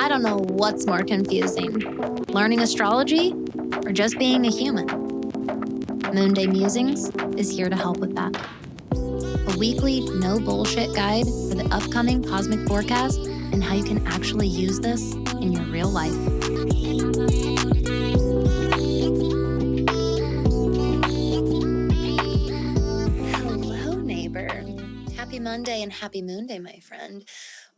I don't know what's more confusing, learning astrology or just being a human. Moonday Musings is here to help with that. A weekly, no bullshit guide for the upcoming cosmic forecast and how you can actually use this in your real life. Hello, neighbor. Happy Monday and happy Moonday, my friend.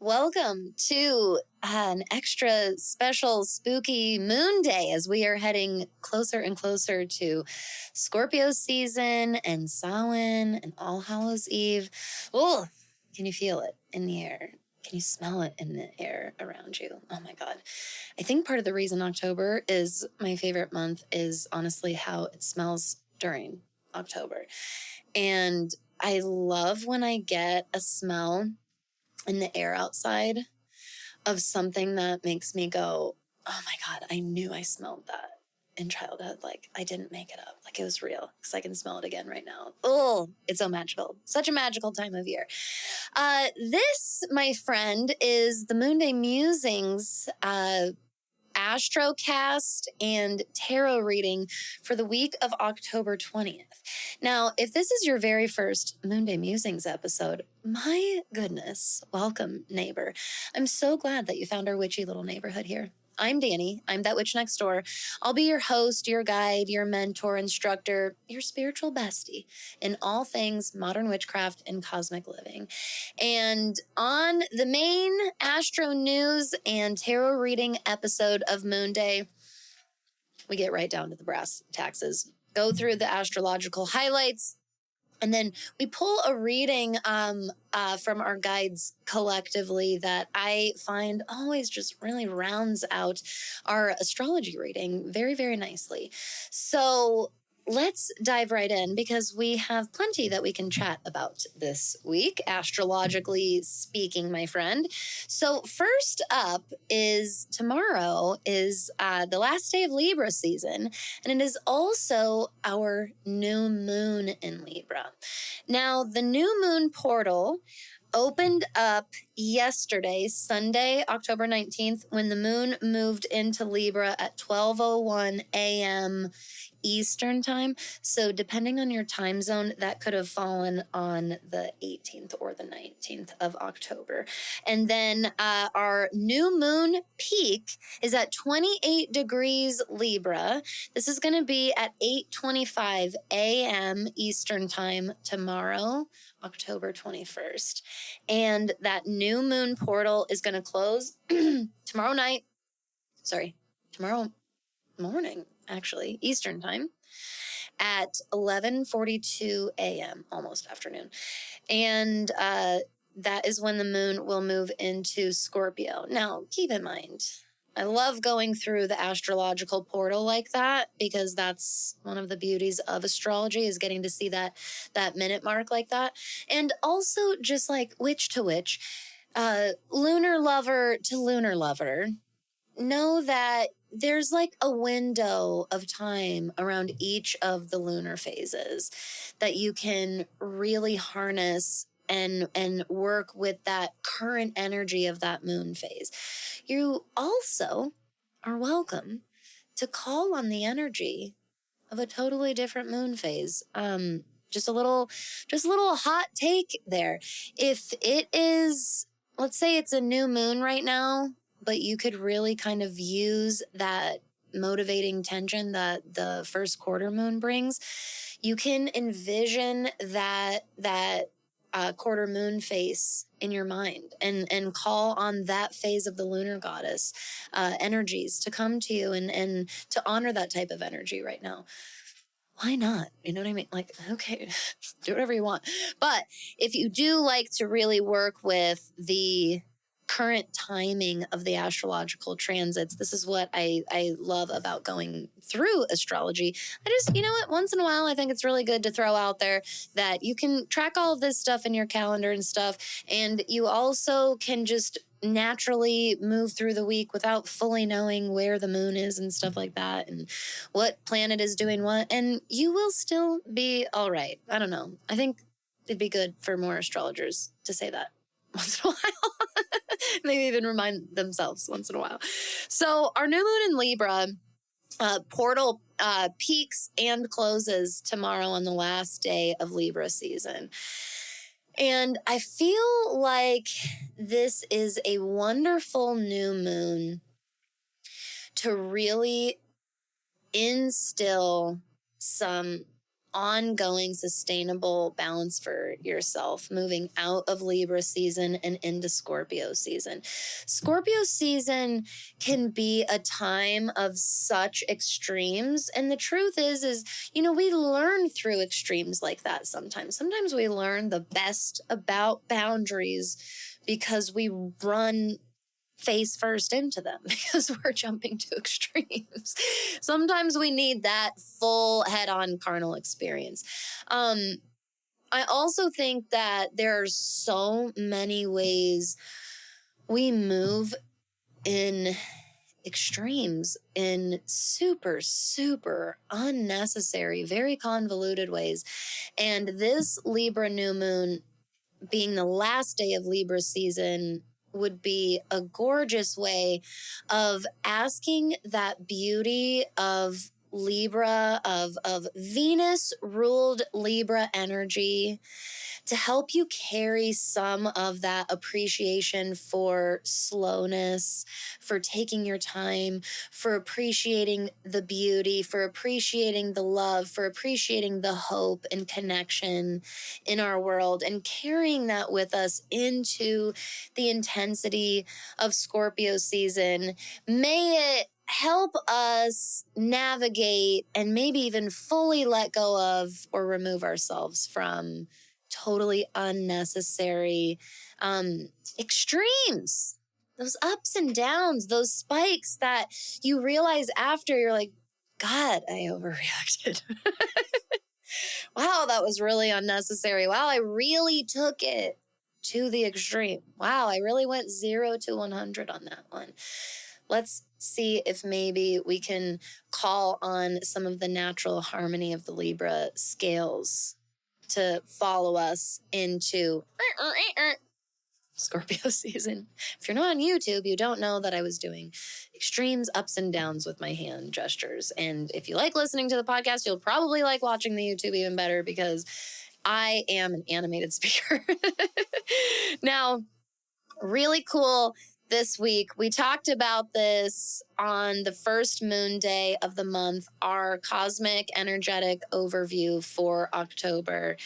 Welcome to an extra special spooky moon day as we are heading closer and closer to Scorpio season and Samhain and All Hallows Eve. Oh, can you feel it in the air? Can you smell it in the air around you? Oh my God. I think part of the reason October is my favorite month is honestly how it smells during October. And I love when I get a smell in the air outside of something that makes me go, oh my God, I knew I smelled that in childhood. Like I didn't make it up. Like it was real because I can smell it again right now. Oh, it's so magical. Such a magical time of year. This, my friend, is the Moonday Musings Astrocast and tarot reading for the week of October 20th. Now, if this is your very first Moonday Musings episode, my goodness, welcome, neighbor. I'm so glad that you found our witchy little neighborhood here. I'm Danny. I'm that witch next door. I'll be your host, your guide, your mentor, instructor, your spiritual bestie in all things modern witchcraft and cosmic living. And on the main Astro News and Tarot reading episode of Moonday, we get right down to the brass taxes, go through the astrological highlights, and then we pull a reading from our guides collectively that I find always just really rounds out our astrology reading very, very nicely. So let's dive right in because we have plenty that we can chat about this week, astrologically speaking, my friend. So first up is tomorrow is the last day of Libra season, and it is also our new moon in Libra. Now, the new moon portal opened up yesterday, Sunday, October 19th, when the moon moved into Libra at 12:01 a.m. Eastern time. So depending on your time zone, that could have fallen on the 18th or the 19th of October. And then our new moon peak is at 28 degrees Libra. This is going to be at 8:25 a.m. Eastern time tomorrow, October 21st. And that new moon portal is going to close tomorrow morning, actually, Eastern time at 11:42 a.m., almost afternoon. And that is when the moon will move into Scorpio. Now, keep in mind, I love going through the astrological portal like that because that's one of the beauties of astrology is getting to see that minute mark like that. And also just like witch to witch, lunar lover to lunar lover, know that there's like a window of time around each of the lunar phases that you can really harness and work with that current energy of that moon phase. You also are welcome to call on the energy of a totally different moon phase. Just a little hot take there. If it is, let's say it's a new moon right now, but you could really kind of use that motivating tension that the first quarter moon brings. You can envision that quarter moon face in your mind and call on that phase of the lunar goddess energies to come to you and to honor that type of energy right now. Why not? You know what I mean? Like, okay, do whatever you want. But if you do like to really work with the current timing of the astrological transits, this is what I love about going through astrology. I just, you know what, once in a while, I think it's really good to throw out there that you can track all of this stuff in your calendar and stuff, and you also can just naturally move through the week without fully knowing where the moon is and stuff like that and what planet is doing what, and you will still be all right. I don't know. I think it'd be good for more astrologers to say that once in a while. Maybe even remind themselves once in a while. So our new moon in Libra portal peaks and closes tomorrow on the last day of Libra season. And I feel like this is a wonderful new moon to really instill some ongoing sustainable balance for yourself moving out of Libra season and into Scorpio season. Scorpio season can be a time of such extremes, and the truth is we learn through extremes like that sometimes. Sometimes we learn the best about boundaries because we run face first into them because we're jumping to extremes. Sometimes we need that full head-on carnal experience. I also think that there are so many ways we move in extremes in super, super unnecessary, very convoluted ways. And this Libra new moon being the last day of Libra season would be a gorgeous way of asking that beauty of Libra, of Venus ruled Libra energy to help you carry some of that appreciation for slowness, for taking your time, for appreciating the beauty, for appreciating the love, for appreciating the hope and connection in our world, and carrying that with us into the intensity of Scorpio season. May it help us navigate and maybe even fully let go of or remove ourselves from totally unnecessary extremes, those ups and downs, those spikes that you realize after you're like, God, I overreacted. Wow, that was really unnecessary. Wow, I really took it to the extreme. Wow, I really went 0 to 100 on that one. Let's see if maybe we can call on some of the natural harmony of the Libra scales to follow us into Scorpio season. If you're not on YouTube, you don't know that I was doing extremes, ups and downs with my hand gestures. And if you like listening to the podcast, you'll probably like watching the YouTube even better because I am an animated speaker. Now, really cool this week. We talked about this on the first moon day of the month, our cosmic energetic overview for October.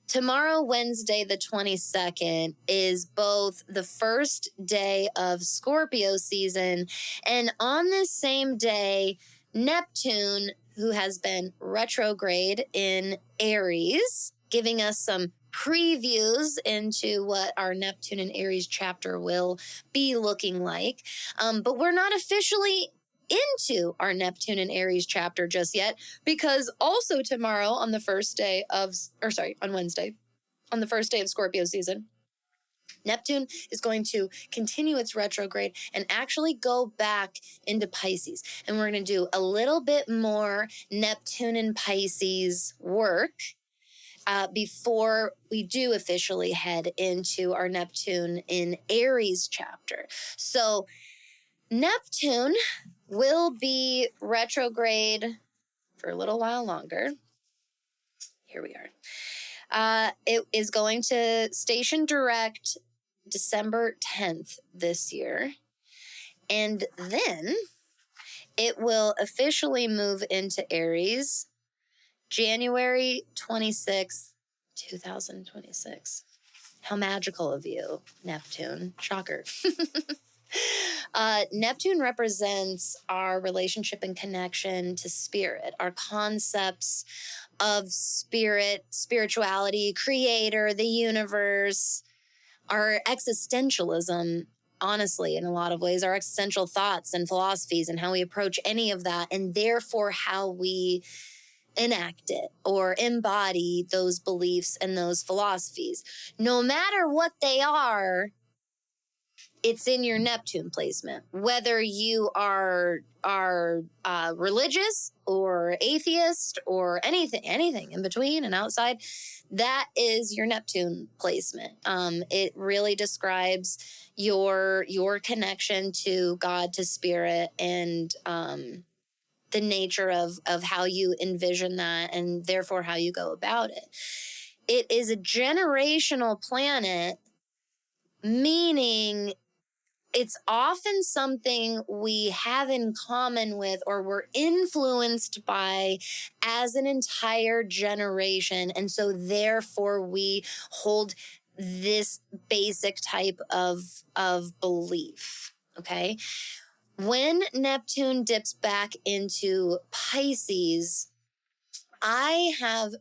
Tomorrow, Wednesday, the 22nd, is both the first day of Scorpio season, and on this same day, Neptune, who has been retrograde in Aries, giving us some previews into what our Neptune and Aries chapter will be looking like. But we're not officially into our Neptune and Aries chapter just yet, because also tomorrow on the first day of, on Wednesday, on the first day of Scorpio season, Neptune is going to continue its retrograde and actually go back into Pisces. And we're going to do a little bit more Neptune and Pisces work before we do officially head into our Neptune in Aries chapter. So Neptune will be retrograde for a little while longer. Here we are. It is going to station direct December 10th this year. And then it will officially move into Aries January 26th, 2026. How magical of you, Neptune. Shocker. Neptune represents our relationship and connection to spirit, our concepts of spirit, spirituality, creator, the universe, our existentialism, honestly, in a lot of ways, our existential thoughts and philosophies and how we approach any of that, and therefore how we enact it or embody those beliefs and those philosophies. No matter what they are, it's in your Neptune placement. Whether you are religious or atheist or anything in between and outside, that is your Neptune placement. It really describes your connection to God, to spirit, and the nature of how you envision that, and therefore how you go about it. It is a generational planet, meaning it's often something we have in common with or we're influenced by as an entire generation. And so therefore we hold this basic type of belief. Okay. When Neptune dips back into Pisces, I have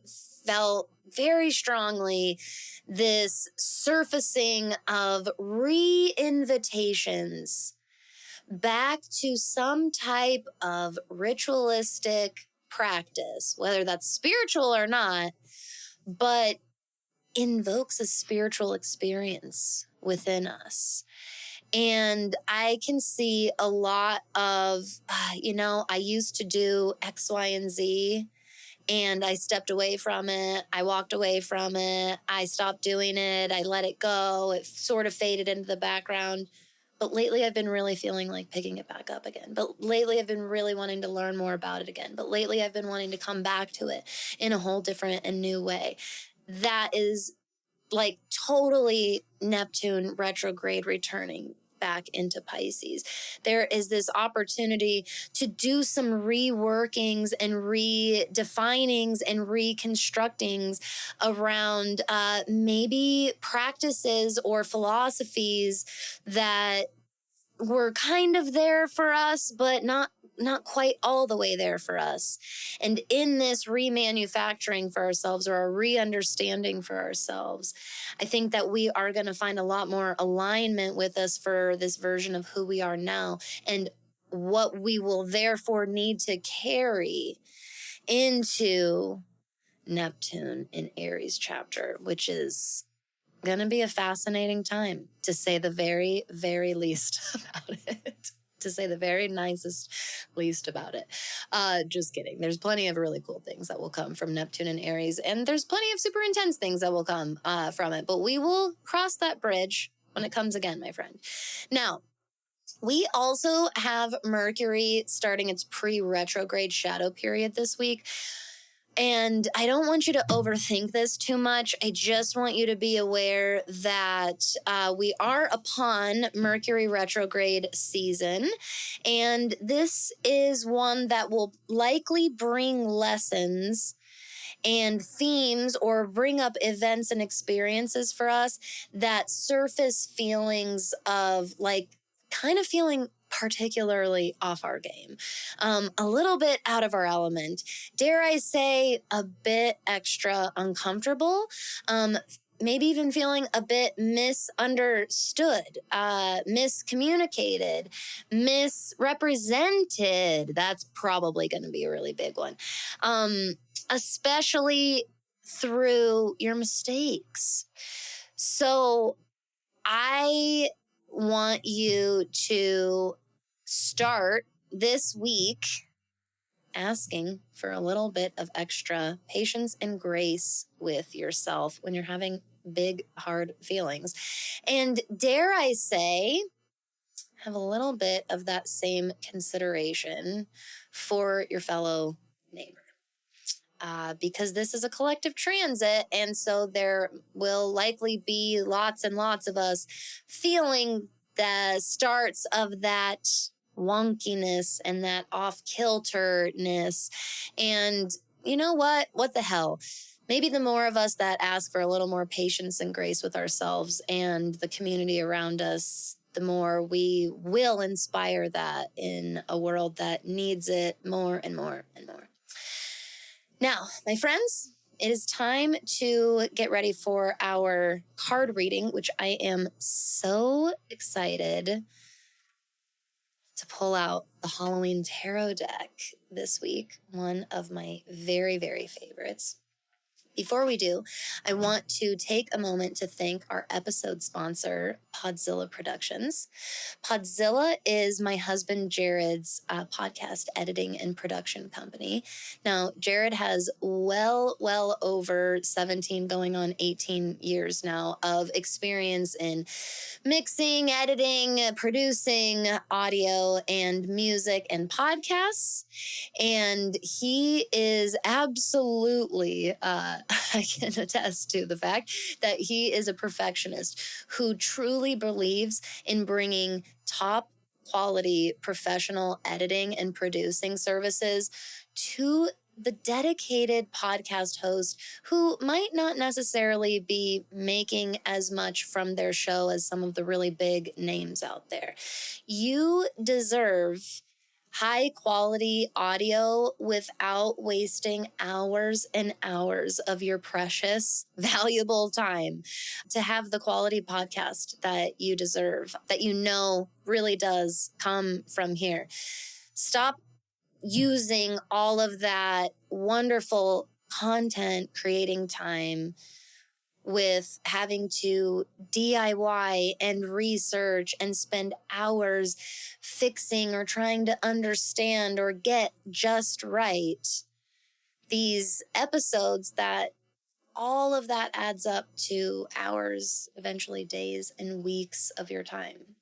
felt very strongly this surfacing of re-invitations back to some type of ritualistic practice, whether that's spiritual or not, but invokes a spiritual experience within us. And I can see a lot of, I used to do X, Y, and Z, and I stepped away from it. I walked away from it. I stopped doing it. I let it go. It sort of faded into the background. But lately I've been really feeling like picking it back up again. But lately I've been really wanting to learn more about it again. But lately I've been wanting to come back to it in a whole different and new way. That is like totally Neptune retrograde returning back into Pisces. There is this opportunity to do some reworkings and redefinings and reconstructings around maybe practices or philosophies that were kind of there for us, but not quite all the way there for us. And in this remanufacturing for ourselves, or a re-understanding for ourselves, I think that we are going to find a lot more alignment with us for this version of who we are now, and what we will therefore need to carry into Neptune in Aries chapter, which is going to be a fascinating time, to say the very, very least about it. To say the very nicest least about it. Just kidding. There's plenty of really cool things that will come from Neptune and Aries, and there's plenty of super intense things that will come from it. But we will cross that bridge when it comes again, my friend. Now, we also have Mercury starting its pre-retrograde shadow period this week. And I don't want you to overthink this too much. I just want you to be aware that we are upon Mercury retrograde season. And this is one that will likely bring lessons and themes, or bring up events and experiences for us that surface feelings of like kind of feeling particularly off our game, a little bit out of our element, dare I say a bit extra uncomfortable, maybe even feeling a bit misunderstood, miscommunicated, misrepresented. That's probably going to be a really big one, especially through your mistakes. So I want you to start this week asking for a little bit of extra patience and grace with yourself when you're having big, hard feelings. And dare I say, have a little bit of that same consideration for your fellow neighbor. Because this is a collective transit, and so there will likely be lots and lots of us feeling the starts of that wonkiness and that off-kilterness. And you know what? What the hell? Maybe the more of us that ask for a little more patience and grace with ourselves and the community around us, the more we will inspire that in a world that needs it more and more and more. Now, my friends, it is time to get ready for our card reading, which I am so excited to pull out the Halloween Tarot deck this week. One of my very, very favorites. Before we do, I want to take a moment to thank our episode sponsor, Podzilla Productions. Podzilla is my husband Jared's podcast editing and production company. Now, Jared has well over 17, going on 18 years now of experience in mixing, editing, producing audio and music and podcasts. And he is absolutely, I can attest to the fact that he is a perfectionist who truly believes in bringing top quality professional editing and producing services to the dedicated podcast host who might not necessarily be making as much from their show as some of the really big names out there. You deserve high quality audio without wasting hours and hours of your precious, valuable time to have the quality podcast that you deserve, that you know really does come from here. Stop using all of that wonderful content creating time with having to DIY and research and spend hours fixing or trying to understand or get just right these episodes, that all of that adds up to hours, eventually days and weeks of your time.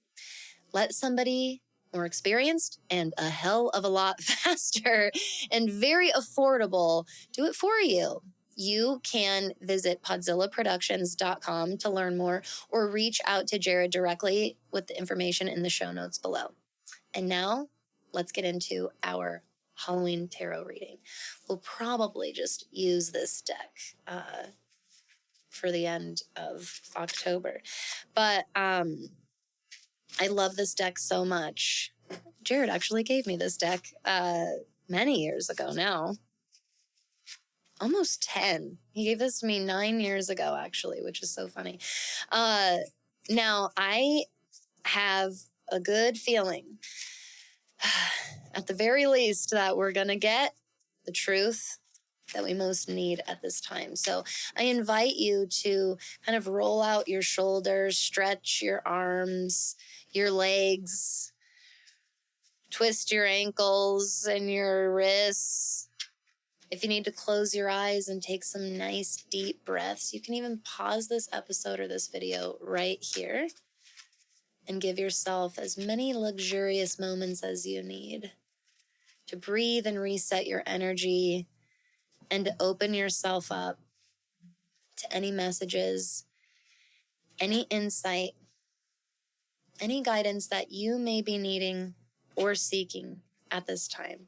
Let somebody more experienced and a hell of a lot faster and very affordable do it for you. You can visit podzillaproductions.com to learn more or reach out to Jared directly with the information in the show notes below. And now let's get into our Halloween tarot reading. We'll probably just use this deck for the end of October. But I love this deck so much. Jared actually gave me this deck many years ago now. Almost 10. He gave this to me 9 years ago, actually, which is so funny. Now, I have a good feeling, at the very least, that we're going to get the truth that we most need at this time. So I invite you to kind of roll out your shoulders, stretch your arms, your legs, twist your ankles and your wrists. If you need to close your eyes and take some nice deep breaths, you can even pause this episode or this video right here and give yourself as many luxurious moments as you need to breathe and reset your energy and to open yourself up to any messages, any insight, any guidance that you may be needing or seeking at this time.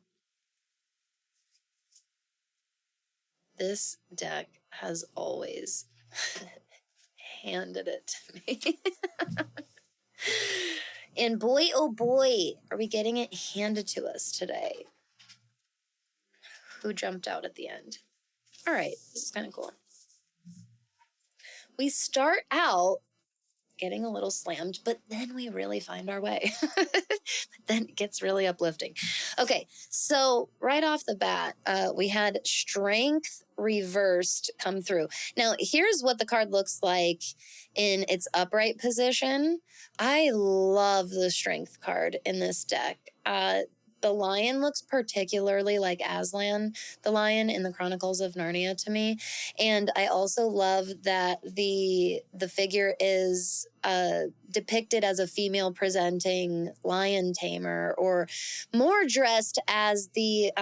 This deck has always handed it to me. And boy, oh boy, are we getting it handed to us today. Who jumped out at the end? All right, this is kind of cool. We start out getting a little slammed, but then we really find our way. Then it gets really uplifting. Okay, so right off the bat, we had Strength reversed come through. Now, here's what the card looks like in its upright position. I love the Strength card in this deck. The lion looks particularly like Aslan, the lion in the Chronicles of Narnia to me. And I also love that the figure is depicted as a female presenting lion tamer, or more dressed as the,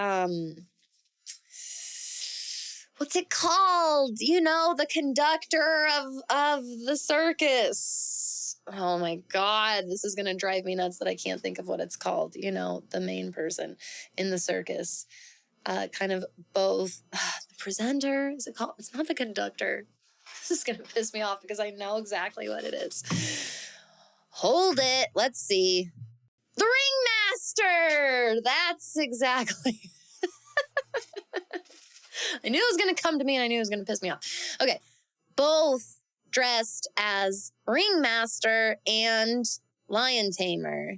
what's it called? You know, the conductor of the circus. Oh my God, this is going to drive me nuts that I can't think of what it's called. You know, the main person in the circus. Kind of both. The presenter, is it called? It's not the conductor. This is going to piss me off because I know exactly what it is. Hold it. Let's see. The ringmaster. That's exactly. I knew it was going to come to me and I knew it was going to piss me off. Okay. Both dressed as ringmaster and lion tamer.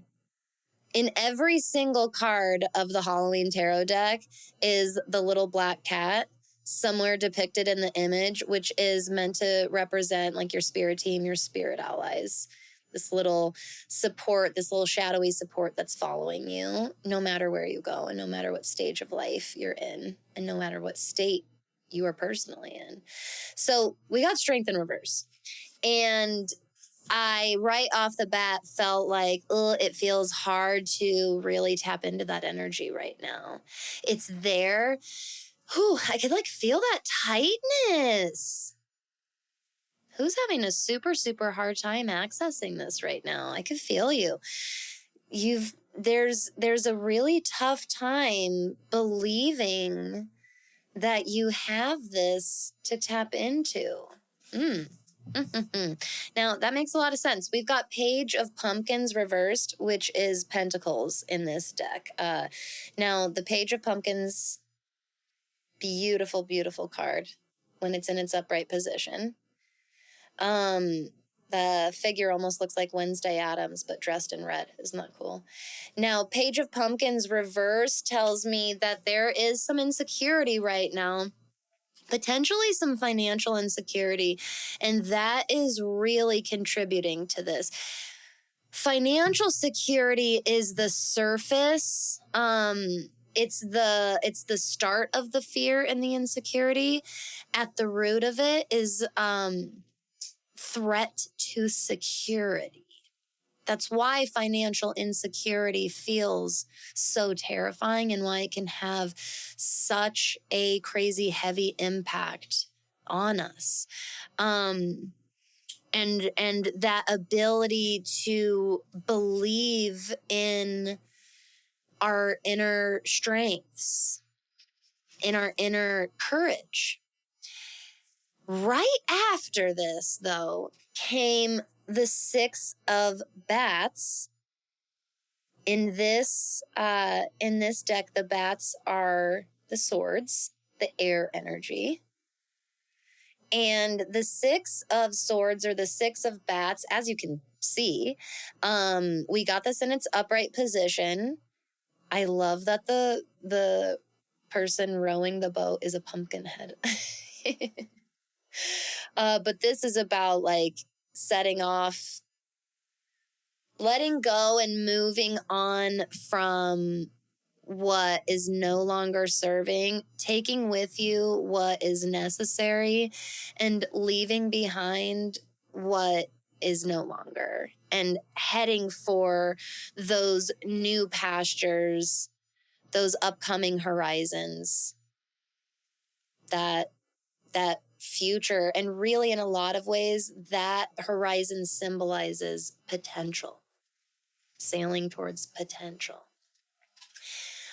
In every single card of the Halloween tarot deck is the little black cat. somewhere depicted in the image, which is meant to represent like your spirit team, your spirit allies. This little support, this little shadowy support that's following you no matter where you go and no matter what stage of life you're in and no matter what state you are personally in. So we got strength in reverse. And I, right off the bat, felt like, it feels hard to really tap into that energy right now. It's there. Whew, I could like feel that tightness. Who's having a super, super hard time accessing this right now? I could feel you. There's a really tough time believing that you have this to tap into. Now, that makes a lot of sense. We've got Page of Pumpkins reversed, which is Pentacles in this deck. Now, the Page of Pumpkins, beautiful, beautiful card when it's in its upright position. The figure almost looks like Wednesday Addams, but dressed in red. Isn't that cool? Now, Page of Pumpkins reverse tells me that there is some insecurity right now, potentially some financial insecurity, and that is really contributing to this. Financial security is the surface. It's the start of the fear and the insecurity. At the root of it is threat to security. That's why financial insecurity feels so terrifying and why it can have such a crazy heavy impact on us. And that ability to believe in our inner strengths, in our inner courage. Right after this, though, came the Six of Bats. In this deck, the bats are the swords, the air energy. And the Six of Swords, or the Six of Bats, as you can see, we got this in its upright position. I love that the person rowing the boat is a pumpkin head. But this is about like setting off, letting go and moving on from what is no longer serving, taking with you what is necessary, and leaving behind what is no longer, and heading for those new pastures, those upcoming horizons, that future. And really, in a lot of ways, that horizon symbolizes potential, sailing towards potential.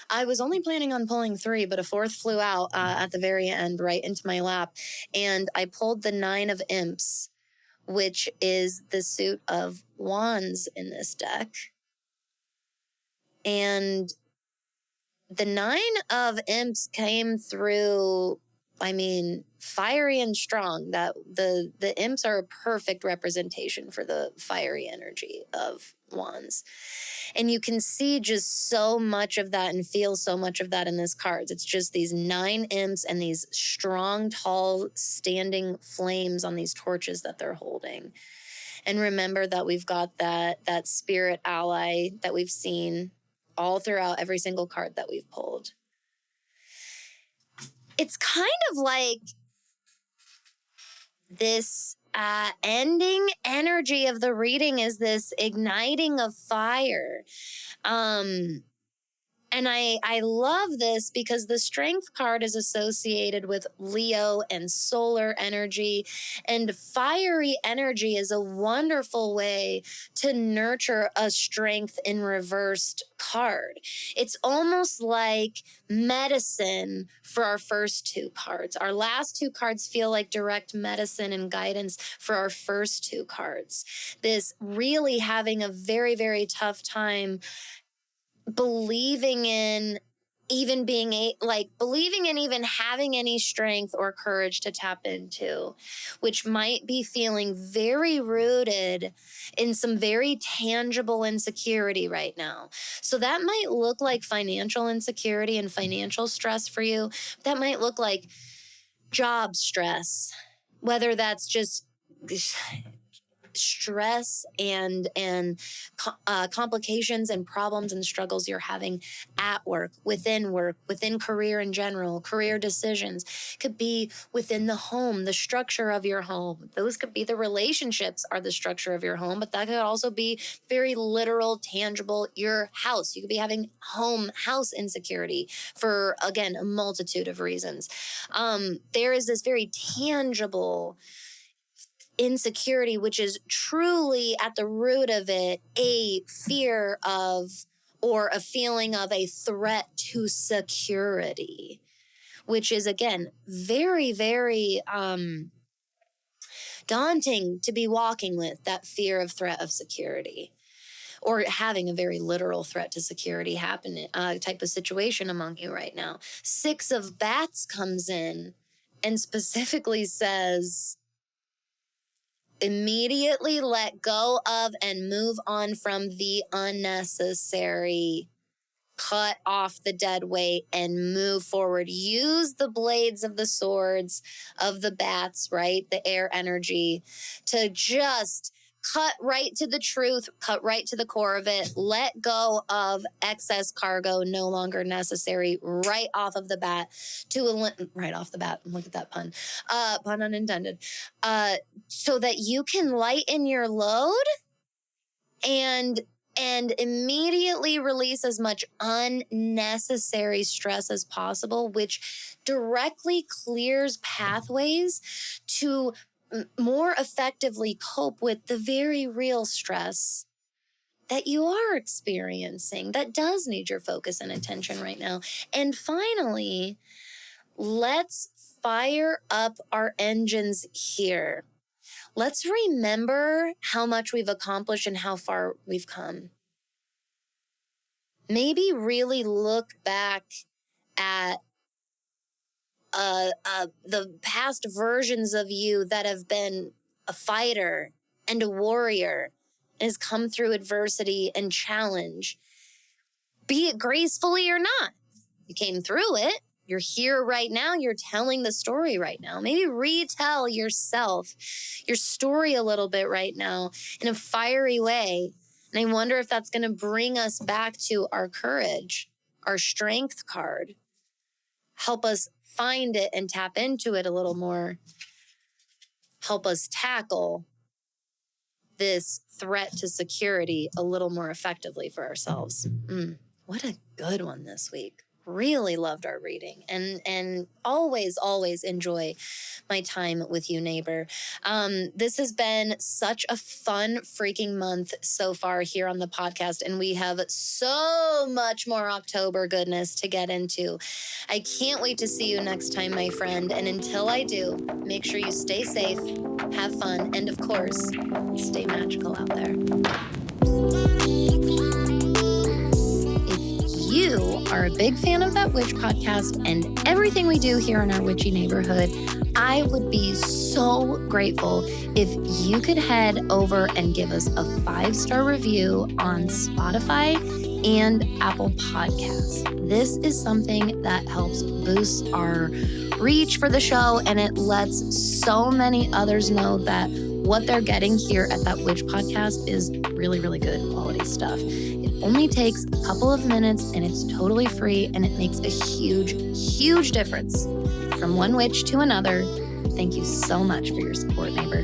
I was only planning on pulling 3, but a 4th flew out at the very end, right into my lap. And I pulled the 9 of Imps, which is the suit of Wands in this deck. And the 9 of Imps came through, fiery and strong. That the Imps are a perfect representation for the fiery energy of Wands. And you can see just so much of that and feel so much of that in this cards. It's just these 9 Imps and these strong, tall, standing flames on these torches that they're holding. And remember that we've got that spirit ally that we've seen all throughout every single card that we've pulled. It's kind of like this ending energy of the reading is this igniting of fire. And I love this because the Strength card is associated with Leo and solar energy. And fiery energy is a wonderful way to nurture a Strength in reversed card. It's almost like medicine for our first 2 cards. Our last 2 cards feel like direct medicine and guidance for our first 2 cards. This really having a very, very tough time believing in even believing in even having any strength or courage to tap into, which might be feeling very rooted in some very tangible insecurity right now. So that might look like financial insecurity and financial stress for you. That might look like job stress, whether that's just stress and complications and problems and struggles you're having at work, within career in general, career decisions, could be within the home, the structure of your home. Those could be the relationships are the structure of your home, but that could also be very literal, tangible, your house. You could be having house insecurity for, again, a multitude of reasons. There is this very tangible insecurity, which is truly at the root of it a fear of or a feeling of a threat to security, which is, again, very, very daunting to be walking with, that fear of threat of security, or having a very literal threat to security happen type of situation among you right now. 6 of Bats comes in and specifically says, immediately let go of and move on from the unnecessary. Cut off the dead weight and move forward. Use the blades of the swords of the Bats, right? The air energy to just cut right to the truth, cut right to the core of it. Let go of excess cargo, no longer necessary, right off of the bat. Right off the bat. Look at that pun. Pun unintended. So that you can lighten your load and immediately release as much unnecessary stress as possible, which directly clears pathways to more effectively cope with the very real stress that you are experiencing that does need your focus and attention right now. And finally, let's fire up our engines here. Let's remember how much we've accomplished and how far we've come. Maybe really look back at the past versions of you that have been a fighter and a warrior and has come through adversity and challenge, be it gracefully or not. You came through it. You're here right now. You're telling the story right now. Maybe retell yourself, your story a little bit right now in a fiery way. And I wonder if that's going to bring us back to our courage, our strength card. Help us find it and tap into it a little more. Help us tackle this threat to security a little more effectively for ourselves. What a good one this week. Really loved our reading and always enjoy my time with you, neighbor. This has been such a fun freaking month so far here on the podcast, and we have so much more October goodness to get into. I can't wait to see you next time, my friend. And until I do, make sure you stay safe, have fun, and of course, stay magical out there. You are a big fan of That Witch podcast and everything we do here in our witchy neighborhood, I would be so grateful if you could head over and give us a 5-star review on Spotify and Apple Podcasts. This is something that helps boost our reach for the show, and it lets so many others know that what they're getting here at That Witch podcast is really, really good quality stuff. It only takes a couple of minutes and it's totally free, and it makes a huge, huge difference from one witch to another. Thank you so much for your support, neighbor.